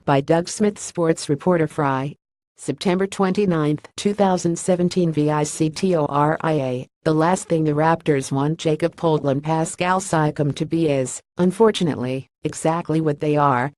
by Doug SmithSports ReporterFri. September 29, 2017 VICTORIA. The last thing the Raptors want Jakob Poeltl and Pascal Siakam to be is, unfortunately, exactly what they are.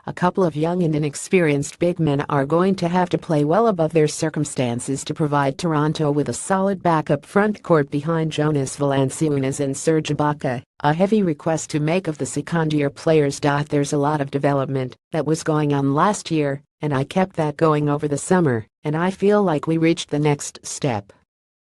A couple of young and inexperienced big men are going to have to play well above their circumstances to provide Toronto with a solid backup front court behind Jonas Valanciunas and Serge Ibaka, a heavy request to make of the second-year players. There's a lot of development that was going on last year, and I kept that going over the summer, and I feel like we reached the next step.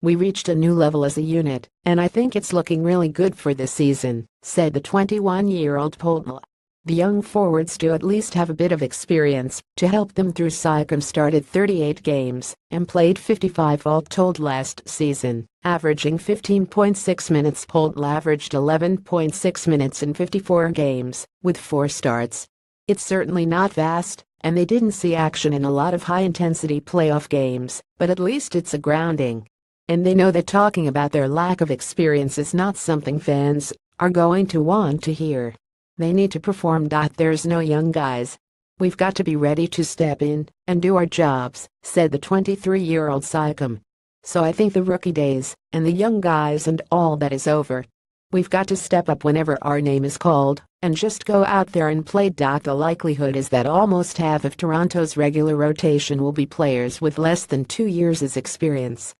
We reached a new level as a unit, and I think it's looking really good for this season, said the 21-year-old Poeltl. The young forwards do at least have a bit of experience to help them through. Siakam started 38 games and played 55 all told last season, averaging 15.6 minutes. Poeltl averaged 11.6 minutes in 54 games, with 4 starts. It's certainly not vast, and they didn't see action in a lot of high-intensity playoff games, but at least it's a grounding. And they know that talking about their lack of experience is not something fans are going to want to hear. They need to perform. There's no young guys. We've got to be ready to step in and do our jobs, said the 23-year-old Siakam. So I think the rookie days and the young guys and all that is over. We've got to step up whenever our name is called and just go out there and play. The likelihood is that almost half of Toronto's regular rotation will be players with less than 2 years' experience.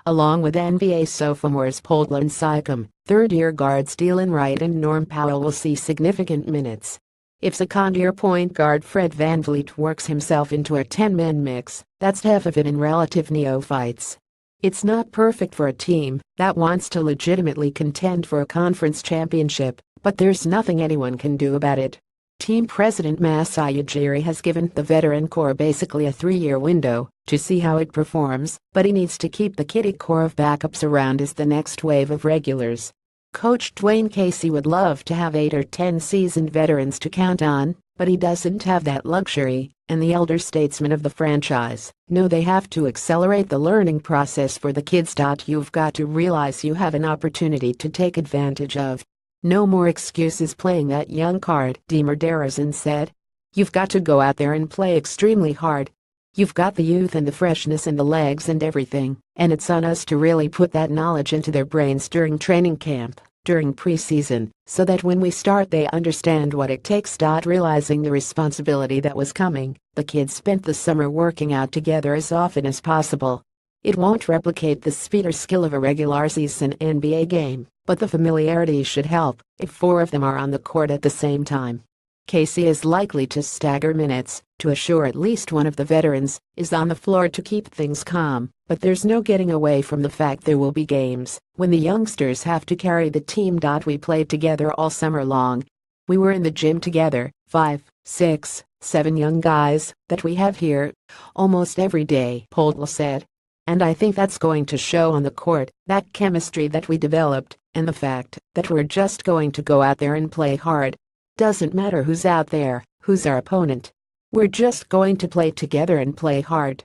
Along with NBA sophomores Poeltl and Siakam, third-year guards Delon Wright and Norm Powell will see significant minutes. If second-year point guard Fred VanVleet works himself into a 10-man mix, that's half of it in relative neophytes. It's not perfect for a team that wants to legitimately contend for a conference championship, but there's nothing anyone can do about it. Team president Masai Ujiri has given the veteran core basically a 3-year window to see how it performs, but he needs to keep the kiddie core of backups around as the next wave of regulars. Coach Dwayne Casey would love to have 8 or 10 seasoned veterans to count on, but he doesn't have that luxury, and the elder statesmen of the franchise know they have to accelerate the learning process for the kids. You've got to realize you have an opportunity to take advantage of. No more excuses playing that young card, DeMar DeRozan said. You've got to go out there and play extremely hard. You've got the youth and the freshness and the legs and everything, and it's on us to really put that knowledge into their brains during training camp, during preseason, so that when we start they understand what it takes. Realizing the responsibility that was coming, the kids spent the summer working out together as often as possible. It won't replicate the speed or skill of a regular season NBA game, but the familiarity should help if 4 of them are on the court at the same time. Casey is likely to stagger minutes to assure at least one of the veterans is on the floor to keep things calm, but there's no getting away from the fact there will be games when the youngsters have to carry the team. We played together all summer long. We were in the gym together, 5, 6, 7 young guys that we have here almost every day, Poeltl said. And I think that's going to show on the court, that chemistry that we developed, and the fact that we're just going to go out there and play hard. Doesn't matter who's out there, who's our opponent. We're just going to play together and play hard.